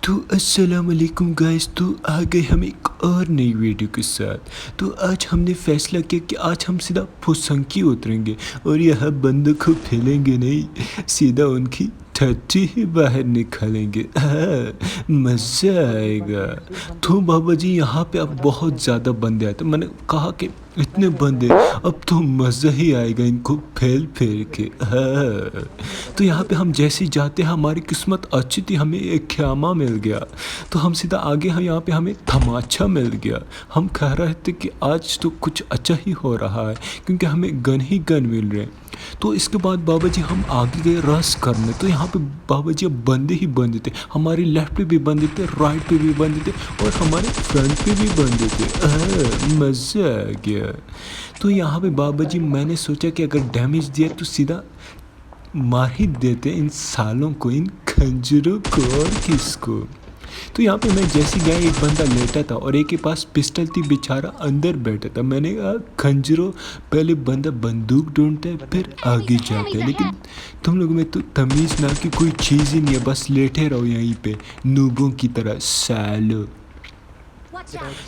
तो अस्सलाम वालेकुम गाइस। तो आ गए हम एक और नई वीडियो के साथ। तो आज हमने फैसला किया कि आज हम सीधा फुसंकी उतरेंगे और यह बंदों को फैलेंगे नहीं, सीधा उनकी टट्टी ही बाहर निकालेंगे। मज़ा आएगा। तो बाबा जी यहाँ पे अब बहुत ज़्यादा बंदे आए, तो मैंने कहा कि इतने बंदे अब तो मज़ा ही आएगा इनको फैल फैल के। हाँ। तो यहाँ पे हम जैसे ही जाते हैं, हमारी किस्मत अच्छी थी, हमें एक ख्यामा मिल गया। तो हम सीधा आगे हैं, यहाँ पे हमें तमाचा मिल गया। हम कह रहे थे कि आज तो कुछ अच्छा ही हो रहा है क्योंकि हमें गन ही गन मिल रहे हैं। तो इसके बाद बाबा जी हम आगे गए रस करने। तो यहाँ पे बाबा जी अब बंदे ही बंदे थे, हमारे लेफ्ट पे भी बंदे थे, राइट पे भी बंदे थे और हमारे फ्रंट पे भी बंदे थे। मज़ा आ गया। तो यहाँ पे बाबा जी मैंने सोचा कि अगर डैमेज दिया तो सीधा मार ही देते इन सालों को, इन खंजरों को और किसको। तो यहाँ पे मैं जैसे गया, एक बंदा लेटा था और एक के पास पिस्टल थी, बेचारा अंदर बैठा था। मैंने कहा खंजरों, पहले बंदा बंदूक ढूंढता है फिर आगे जाता है, लेकिन तुम लोगों में तो तमीज़ ना की कोई चीज़ ही नहीं है, बस लेटे रहो यहीं पे नूबों की तरह सालो।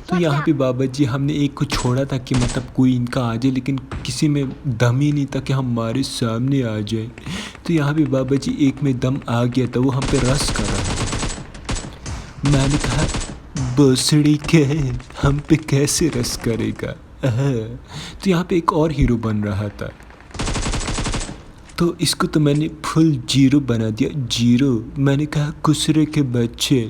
तो यहाँ पे बाबा जी हमने एक को छोड़ा था कि मतलब कोई इनका आ जाए, लेकिन किसी में दम ही नहीं था कि हमारे सामने आ जाए। तो यहाँ पे बाबा जी एक में दम आ गया था, वो हम पे रस कर रहा था। मैंने कहा भोसड़ी के हम पे कैसे रस करेगा। तो यहाँ पे एक और हीरो बन रहा था, तो इसको तो मैंने फुल जीरो बना दिया, जीरो। मैंने कहा कुसरे के बच्चे,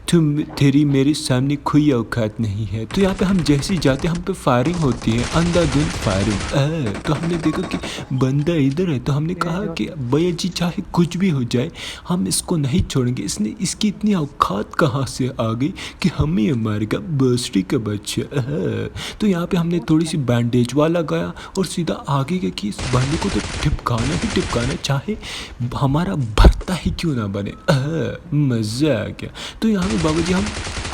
तेरी मेरे सामने कोई औकात नहीं है। तो यहाँ पे हम जैसे ही जाते हम पे फायरिंग होती है, अंधाधुंध फायरिंग। तो हमने देखा कि बंदा इधर है, तो हमने कहा कि भैया जी चाहे कुछ भी हो जाए हम इसको नहीं छोड़ेंगे। इसने इसकी इतनी औकात कहाँ से आ गई कि हम ही मारेगा, बसरी का बच्चा। तो यहाँ पे हमने थोड़ी सी बैंडेज वाला गया और सीधा आगे गया कि इस बंदे को तो टिपकाना ही टिपकाना, चाहे हमारा भरता ही क्यों ना बने। मज़ा आ गया। तो यहाँ पे बाबा जी हम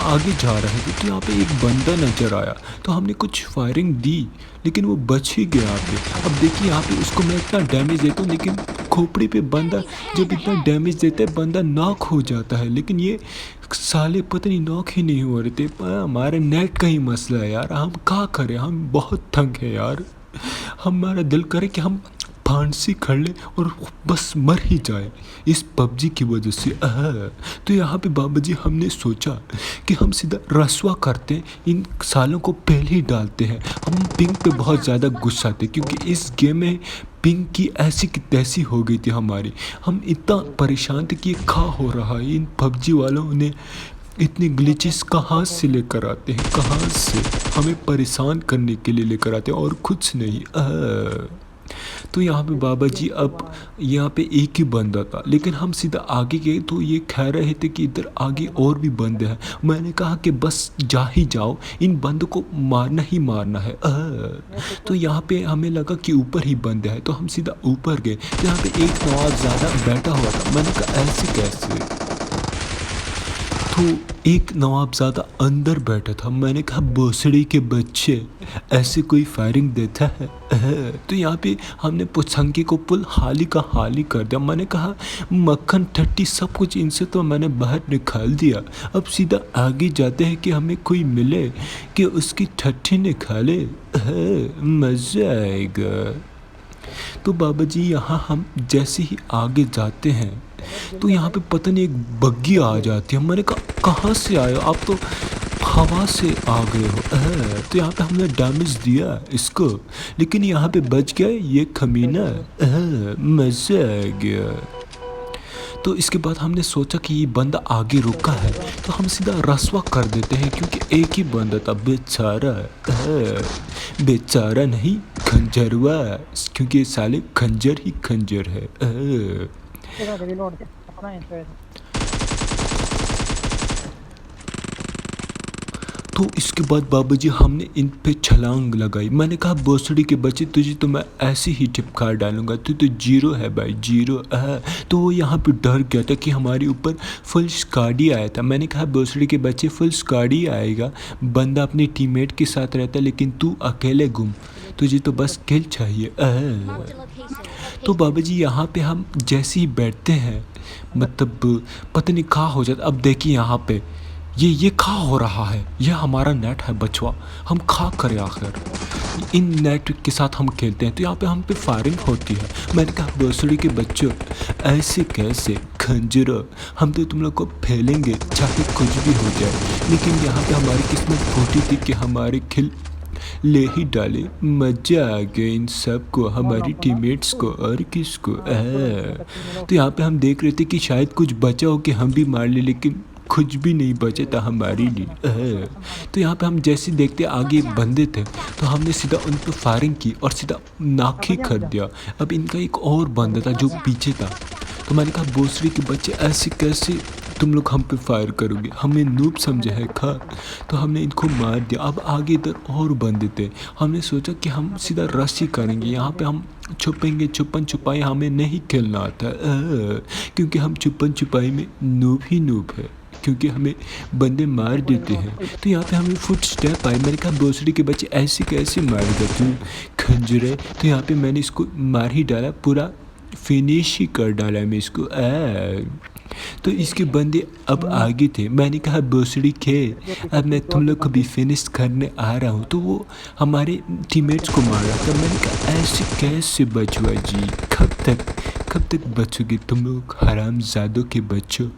आगे जा रहे थे, तो यहाँ पे एक बंदा नज़र आया, तो हमने कुछ फायरिंग दी लेकिन वो बच ही गया। यहाँ पे अब देखिए, यहाँ पे उसको मैं इतना डैमेज देता हूँ, लेकिन खोपड़ी पे बंदा जब इतना डैमेज देता है बंदा नॉक हो जाता है, लेकिन ये साले पता नहीं नॉक ही नहीं हो रहे थे। हमारे नेट का ही मसला है यार, हम क्या करें, हम बहुत तंग है यार। हमारा दिल करे कि हम फांसी खड़ ले और बस मर ही जाए इस पबजी की वजह से। तो यहाँ पे बाबा जी हमने सोचा कि हम सीधा रसवा करते हैं, इन सालों को पहले ही डालते हैं। हम पिंग पे बहुत ज़्यादा गुस्सा थे क्योंकि इस गेम में पिंग की ऐसी की तैसी हो गई थी हमारी। हम इतना परेशान थे कि ये क्या हो रहा है, इन पबजी वालों ने इतने ग्लिचेस कहाँ से लेकर आते हैं, कहाँ से हमें परेशान करने के लिए लेकर आते हैं और कुछ नहीं। तो यहाँ पे बाबा जी अब यहाँ पे एक ही बंदा था, लेकिन हम सीधा आगे गए तो ये कह रहे थे कि इधर आगे और भी बंदे हैं। मैंने कहा कि बस जा ही जाओ, इन बंदों को मारना ही मारना है। तो यहाँ पे हमें लगा कि ऊपर ही बंदे हैं, तो हम सीधा ऊपर गए। तो यहाँ पे एक नवाब ज़्यादा बैठा हुआ था। मैंने कहा ऐसे कैसे, तो एक नवाबज़ादा अंदर बैठा था। मैंने कहा भोसड़ी के बच्चे, ऐसे कोई फायरिंग देता है। तो यहाँ पे हमने पुछंकी को पुल हाली का हाली कर दिया। मैंने कहा मक्खन ठट्टी सब कुछ इनसे तो मैंने बाहर निकाल दिया, अब सीधा आगे जाते हैं कि हमें कोई मिले कि उसकी ठट्टी निकाले। मज़ा आएगा। तो बाबा जी यहाँ हम जैसे ही आगे जाते हैं तो यहाँ पे पता नहीं एक बग्गी आ जाती है। मैंने कहा कहाँ से आए हो आप, तो हवा से आ गए हो। तो यहाँ पे हमने डैमेज दिया इसको, लेकिन यहाँ पे बच गया ये खमीना। मज़ा आ गया। तो इसके बाद हमने सोचा कि ये बंदा आगे रुका है तो हम सीधा रसवा कर देते हैं, क्योंकि एक ही बंदा था बेचारा। बेचारा नहीं, खंजरवा, क्योंकि ये साले खंजर ही खंजर है। तो इसके बाद बाबा जी हमने इन पे छलांग लगाई। मैंने कहा भोसड़ी के बच्चे, तुझे तो मैं ऐसे ही टिपका डालूंगा, तू तो जीरो है भाई, जीरो। तो वो यहाँ पे डर गया था कि हमारे ऊपर फुल स्क्वाड आया था। मैंने कहा भोसड़ी के बच्चे फुल स्क्वाड आएगा, बंदा अपने टीममेट के साथ रहता, लेकिन तू अकेले गुम, तुझे तो बस किल चाहिए। तो बाबा जी यहाँ पे हम जैसे ही बैठते हैं मतलब पता नहीं कहाँ हो जाता। अब देखिए यहाँ पे ये खा हो रहा है, ये हमारा नेट है बचवा, हम खा करें आखिर। इन नेट के साथ हम खेलते हैं तो यहाँ पे हम पे फायरिंग होती है। मैंने कहा भोसड़ी के बच्चों ऐसे कैसे खंजरो, हम तो तुम लोग को फैलेंगे चाहे कुछ भी हो जाए। लेकिन यहाँ पे हमारी किस्मत फूटी थी कि हमारे खिल ले ही डाले। मजा आ गया इन सबको, हमारी टीममेट्स को और किसको। तो यहाँ पे हम देख रहे थे कि शायद कुछ बचा हो कि हम भी मार ले, लेकिन कुछ भी नहीं बचा था हमारे लिए। तो यहाँ पे हम जैसे देखते आगे एक बंदे थे तो हमने सीधा उन पर फायरिंग की और सीधा नाक ही कर दिया। अब इनका एक और बंदा था जो पीछे था, तो मैंने कहा भोसड़ी के बच्चे ऐसे कैसे तुम लोग हम पे फायर करोगे, हमें नूब समझा है खा। तो हमने इनको मार दिया। अब आगे इधर और बंदे थे, हमने सोचा कि हम सीधा रश ही करेंगे, यहाँ पे हम छुपेंगे, छुपन छुपाई हमें नहीं खेलना आता क्योंकि हम छुपन छुपाई में नूब ही नूब है, क्योंकि हमें बंदे मार देते हैं। तो यहाँ पे हमें फुट स्टेप आए। मैंने कहा भोसड़ी के बच्चे ऐसे कैसे मारेगा तू खंजरे। तो यहाँ पे मैंने इसको मार ही डाला, पूरा फिनिश ही कर डाला मैं इसको। तो इसके बंदे अब आगे थे। मैंने कहा भोसड़ी के अब मैं तुम लोग को भी फिनिश करने आ रहा हूँ। तो वो हमारे टीममेट्स को मार रहा था। मैंने कहा ऐसे कैसे बचवा जी, कब तक बचोगे तुम लोग हरामजादों के बच्चों।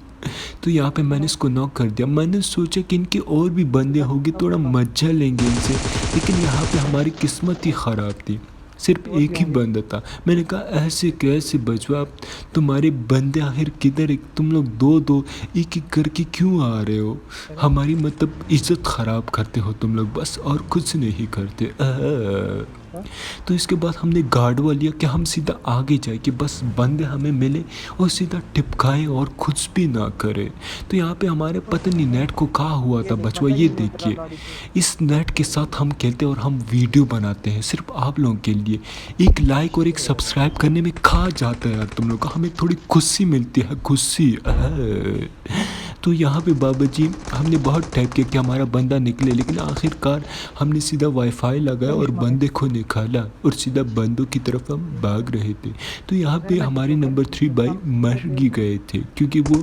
तो यहाँ पे मैंने इसको नॉक कर दिया। मैंने सोचा कि इनके और भी बंदे होंगे, थोड़ा मजा लेंगे इनसे, लेकिन यहाँ पे हमारी किस्मत ही ख़राब थी, सिर्फ एक ही बंदा था। मैंने कहा ऐसे कैसे बचवा, तुम्हारे बंदे आखिर किधर है, तुम लोग दो दो एक एक करके क्यों आ रहे हो, हमारी मतलब इज्जत ख़राब करते हो तुम लोग बस, और कुछ नहीं करते। तो इसके बाद हमने गार्डवा लिया कि हम सीधा आगे जाए कि बस बंदे हमें मिले और सीधा टिपकाए और कुछ भी ना करे। तो यहाँ पे हमारे पता नहीं नेट को कहा हुआ था बचवा, ये देखिए इस नेट के साथ हम खेलते और हम वीडियो बनाते हैं सिर्फ आप लोगों के लिए। एक लाइक और एक सब्सक्राइब करने में खा जाता है यार तुम लोग का, हमें थोड़ी खुशी मिलती है, खुशी। तो यहाँ पे बाबा जी हमने बहुत टाइप किया कि हमारा बंदा निकले, लेकिन आखिरकार हमने सीधा वाईफाई लगाया और बंदे को निकाला और सीधा बंदों की तरफ हम भाग रहे थे। तो यहाँ पे हमारे नंबर 3 भाई मर ही गए थे क्योंकि वो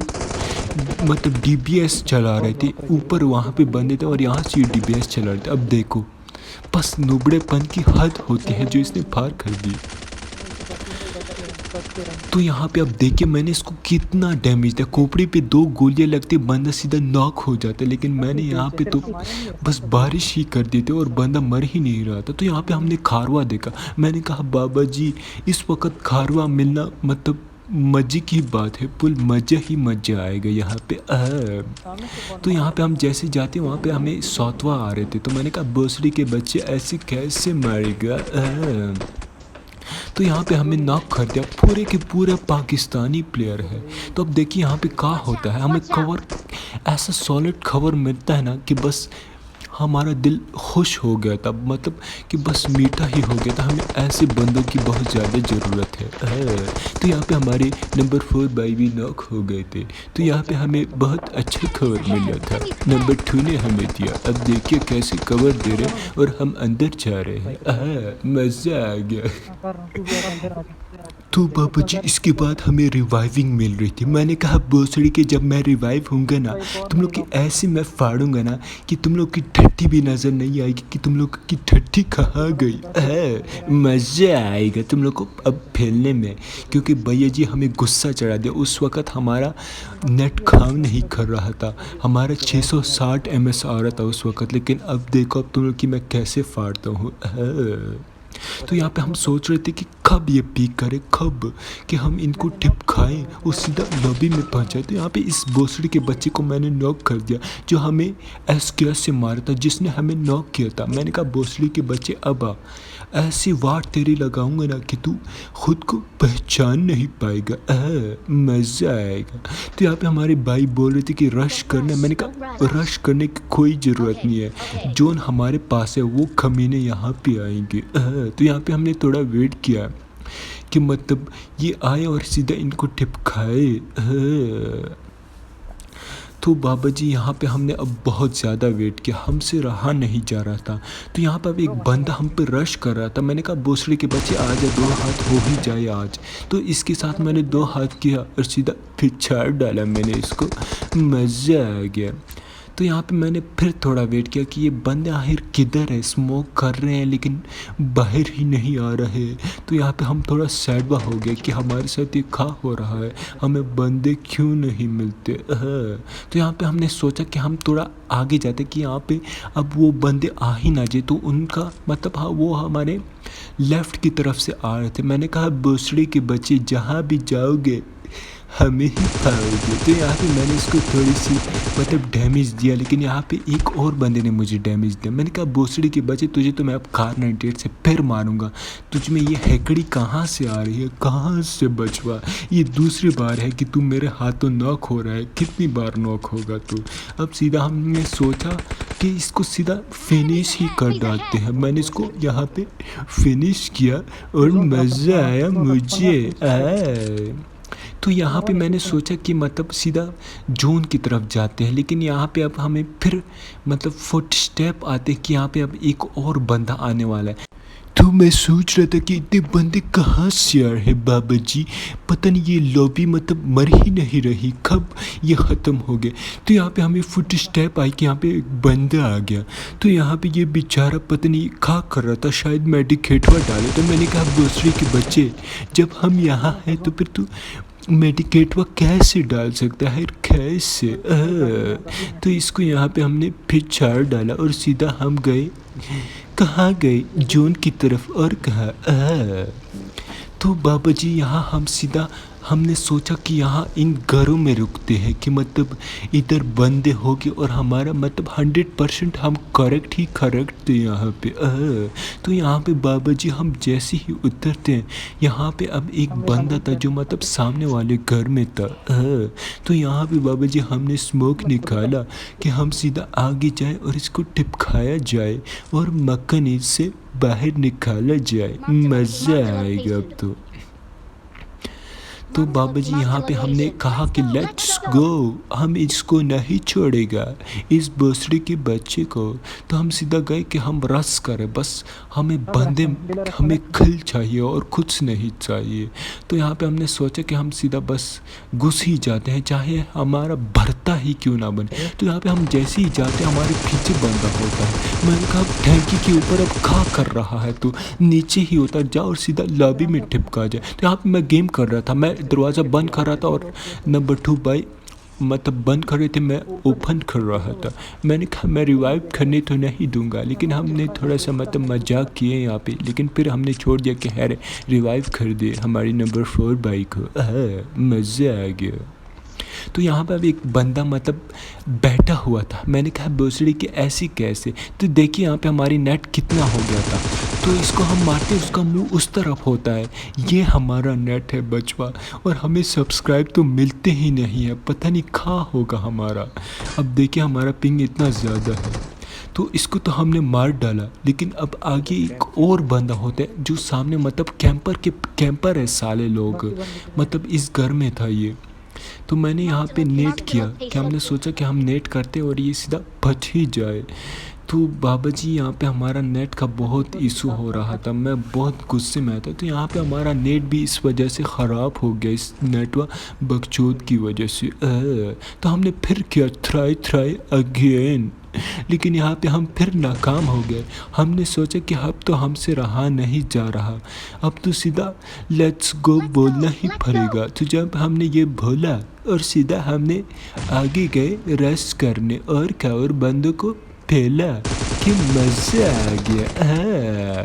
मतलब डीबीएस चला रहे थे। ऊपर वहाँ पे बंदे थे और यहाँ से डीबीएस चला रहे थे। अब देखो बस नुबड़ेपन की हद होती है जो इसने पार कर दी। तो यहाँ पे अब देखिए मैंने इसको कितना डैमेज दिया, खोपड़ी पे 2 गोलियां लगती, बंदा सीधा नॉक हो जाता, लेकिन मैंने यहाँ पे तो बस बारिश ही कर दी थी और बंदा मर ही नहीं रहा था। तो यहाँ पे हमने खारवा देखा। मैंने कहा बाबा जी इस वक्त खारवा मिलना मतलब मजे की बात है, फुल मज़ा ही मज़ा आएगा यहाँ पे। तो यहाँ पे हम जैसे जाते वहाँ पे हमें सौतवा आ रहे थे। तो मैंने कहा भोसड़ी के बच्चे ऐसे कैसे मारेगा। तो यहाँ पे हमें नॉक कर दिया, पूरे के पूरा पाकिस्तानी प्लेयर है। तो अब देखिए यहाँ पे क्या होता है, हमें कवर ऐसा सॉलिड कवर मिलता है ना कि बस हमारा दिल खुश हो गया था, मतलब कि बस मीठा ही हो गया था। हमें ऐसे बंदों की बहुत ज़्यादा ज़रूरत है। तो यहाँ पे हमारे नंबर 4 भाई भी नॉक हो गए थे। तो यहाँ पे हमें बहुत अच्छा कवर मिला था, नंबर 2 ने हमें दिया। अब देखिए कैसे कवर दे रहे हैं और हम अंदर जा रहे हैं। मज़ा आ गया। तो बाबा जी इसके बाद हमें रिवाइविंग मिल रही थी। मैंने कहा भोसड़ी के जब मैं रिवाइव होऊंगा ना तुम लोग की ऐसी मैं फाड़ूंगा ना कि तुम लोग की ठट्ठी भी नज़र नहीं आएगी कि तुम लोग की ठट्ठी कहाँ गई है। मज़ा आएगा तुम लोग को अब खेलने में, क्योंकि भैया जी हमें गुस्सा चढ़ा दिया। उस वक़्त हमारा नेट काम नहीं कर रहा था, हमारा 660 MS आ रहा था उस वक़्त, लेकिन अब देखो अब तुम लोग की मैं कैसे फाड़ता हूँ। तो यहाँ पे हम सोच रहे थे कि कब ये पीक करे, कब कि हम इनको टिप खाएं और सीधा लॉबी में पहुँचाए। तो यहाँ पे इस भोसड़ी के बच्चे को मैंने नॉक कर दिया जो हमें SKS से मारा था, जिसने हमें नॉक किया था। मैंने कहा भोसड़ी के बच्चे अब आ, ऐसी वाट तेरी लगाऊंगा ना कि तू खुद को पहचान नहीं पाएगा। मज़ा आएगा। तो यहाँ पे हमारे भाई बोल रहे थे कि रश करना। मैंने कहा रश करने की कोई ज़रूरत नहीं है, जोन हमारे पास है वो कमीने यहाँ पे आएंगे। तो यहाँ पे हमने थोड़ा वेट किया कि मतलब ये आए और सीधा इनको टिप खाए। तो बाबा जी यहाँ पे हमने अब बहुत ज़्यादा वेट किया, हमसे रहा नहीं जा रहा था। तो यहाँ पे अब एक बंदा हम पे रश कर रहा था। मैंने कहा भोसड़ी के बच्चे आ जाए, 2 हाथ हो ही जाए आज। तो इसके साथ मैंने 2 हाथ किया और सीधा पिछाड़ डाला मैंने इसको, मज़ा आ गया। तो यहाँ पे मैंने फिर थोड़ा वेट किया कि ये बंदे आखिर किधर है, स्मोक कर रहे हैं लेकिन बाहर ही नहीं आ रहे। तो यहाँ पे हम थोड़ा सैडवा हो गए कि हमारे साथ ये क्या हो रहा है, हमें बंदे क्यों नहीं मिलते। तो यहाँ पे हमने सोचा कि हम थोड़ा आगे जाते कि यहाँ पे अब वो बंदे आ ही ना जाए। तो उनका मतलब हाँ वो हमारे लेफ़्ट की तरफ से आ रहे थे। मैंने कहा भोसड़ी के बच्चे जहाँ भी जाओगे हमें ही पाओगे। तो यहाँ पे मैंने इसको थोड़ी सी मतलब डैमेज दिया, लेकिन यहाँ पे एक और बंदे ने मुझे डैमेज दिया। मैंने कहा भोसड़ी के बच्चे तुझे तो मैं अब कार 98 से फिर मारूंगा, तुझ में ये हैकड़ी कहाँ से आ रही है, कहाँ से बचवा। ये दूसरी बार है कि तू मेरे हाथों नॉक हो रहा है, कितनी बार नॉक होगा तू। अब सीधा हमने सोचा कि इसको सीधा फिनिश ही कर डालते हैं। मैंने इसको यहाँ पे फिनिश किया और मज़ा आया मुझे। तो यहाँ पे मैंने सोचा कि मतलब सीधा जोन की तरफ जाते हैं, लेकिन यहाँ पे अब हमें फिर मतलब फुट स्टेप आते हैं कि यहाँ पे अब एक और बंदा आने वाला है। तो मैं सोच रहा था कि इतने बंदे कहाँ से आ रहे हैं बाबा जी, पता नहीं ये लॉबी मतलब मर ही नहीं रही, कब ये ख़त्म हो गया। तो यहाँ पे हमें फुट स्टेप आई कि यहाँ पे एक बंदा आ गया। तो यहाँ पे ये बेचारा पता नहीं क्या कर रहा था, शायद मेडिकेटवा डाले। तो मैंने कहा दूसरे के बच्चे जब हम यहाँ हैं तो फिर तू मेडिकेटवा कैसे डाल सकता है, कैसे। तो इसको यहाँ पे हमने फिर चार डाला और सीधा हम गए, कहाँ गए, जोन की तरफ। और कहाँ तो बाबा जी यहाँ हम सीधा हमने सोचा कि यहाँ इन घरों में रुकते हैं कि मतलब इधर बंदे होंगे और हमारा मतलब 100% हम करेक्ट ही करेक्ट थे यहाँ पे। तो यहाँ पे बाबा जी हम जैसे ही उतरते हैं यहाँ पे अब एक बंदा था जो मतलब सामने वाले घर में था। तो यहाँ पे बाबा जी हमने स्मोक निकाला कि हम सीधा आगे जाए और इसको टिपकाया जाए और मक्खन इससे बाहर निकाला जाए, मज़ा आएगा अब तो बाबा जी यहाँ पे हमने कहा कि लेट्स गो, हम इसको नहीं छोड़ेगा इस भोसड़ी के बच्चे को। तो हम सीधा गए कि हम रस करें, बस हमें बंदे, हमें खिल चाहिए और कुछ नहीं चाहिए। तो यहाँ पे हमने सोचा कि हम सीधा बस घुस ही जाते हैं, चाहे हमारा भरता ही क्यों ना बने। तो यहाँ पे हम जैसे ही जाते हैं हमारे पीछे बंदा होता है। मैंने कहा टैंकी के ऊपर अब क्या कर रहा है तू, नीचे ही उतर जा और सीधा लॉबी में टिपका जाए। तो यहाँ पे मैं गेम कर रहा था, मैं दरवाज़ा बंद कर रहा था और नंबर 2 भाई मतलब बंद कर रहे थे, मैं ओपन कर रहा था। मैंने कहा मैं रिवाइव करने तो नहीं दूंगा, लेकिन हमने थोड़ा सा मतलब मजाक किए यहाँ पे, लेकिन फिर हमने छोड़ दिया कि हैर रिवाइव कर दे हमारी नंबर 4 भाई को। मज़ा आ गया। तो यहाँ पर एक बंदा मतलब बैठा हुआ था। मैंने कहा भोसड़ी की ऐसी कैसे। तो देखिए यहाँ पे हमारी नेट कितना हो गया था। तो इसको हम मारते उसका मुंह उस तरफ होता है, ये हमारा नेट है बचवा। और हमें सब्सक्राइब तो मिलते ही नहीं है, पता नहीं कहाँ होगा हमारा। अब देखिए हमारा पिंग इतना ज़्यादा है। तो इसको तो हमने मार डाला, लेकिन अब आगे एक और बंदा होता है जो सामने मतलब कैंपर है साले लोग, मतलब इस घर में था ये। तो मैंने यहाँ पे नेट किया कि हमने सोचा कि हम नेट करते और ये सीधा बच ही जाए। तो बाबा जी यहाँ पे हमारा नेट का बहुत इशू हो रहा था, मैं बहुत गुस्से में था। तो यहाँ पे हमारा नेट भी इस वजह से ख़राब हो गया, इस नेटवर्क बकचोद की वजह से। तो हमने फिर किया ट्राई अगेन, लेकिन यहाँ पे हम फिर नाकाम हो गए। हमने सोचा कि अब तो हमसे रहा नहीं जा रहा, अब तो सीधा लेट्स गो बोलना ही पड़ेगा। तो जब हमने ये बोला और सीधा हमने आगे गए रश करने और क्या, और बंदों को फैला कि मज़ा आ गया।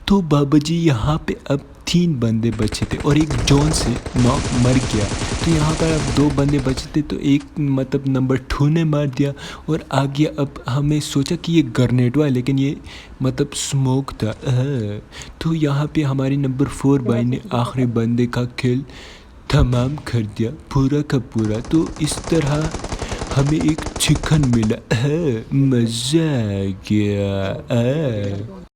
तो बाबा जी यहाँ पे अब 3 बंदे बचे थे और एक जॉन से नॉक मर गया। तो यहाँ पर अब 2 बंदे बचे थे, तो एक मतलब नंबर 2 ने मार दिया और आ गया। अब हमें सोचा कि ये ग्रेनेड है, लेकिन ये मतलब स्मोक था। तो यहाँ पे हमारी नंबर 4 भाई ने आखिरी बंदे का किल तमाम कर दिया, पूरा का पूरा। तो इस तरह हमें एक चिकन मिला, मज़ा आ गया।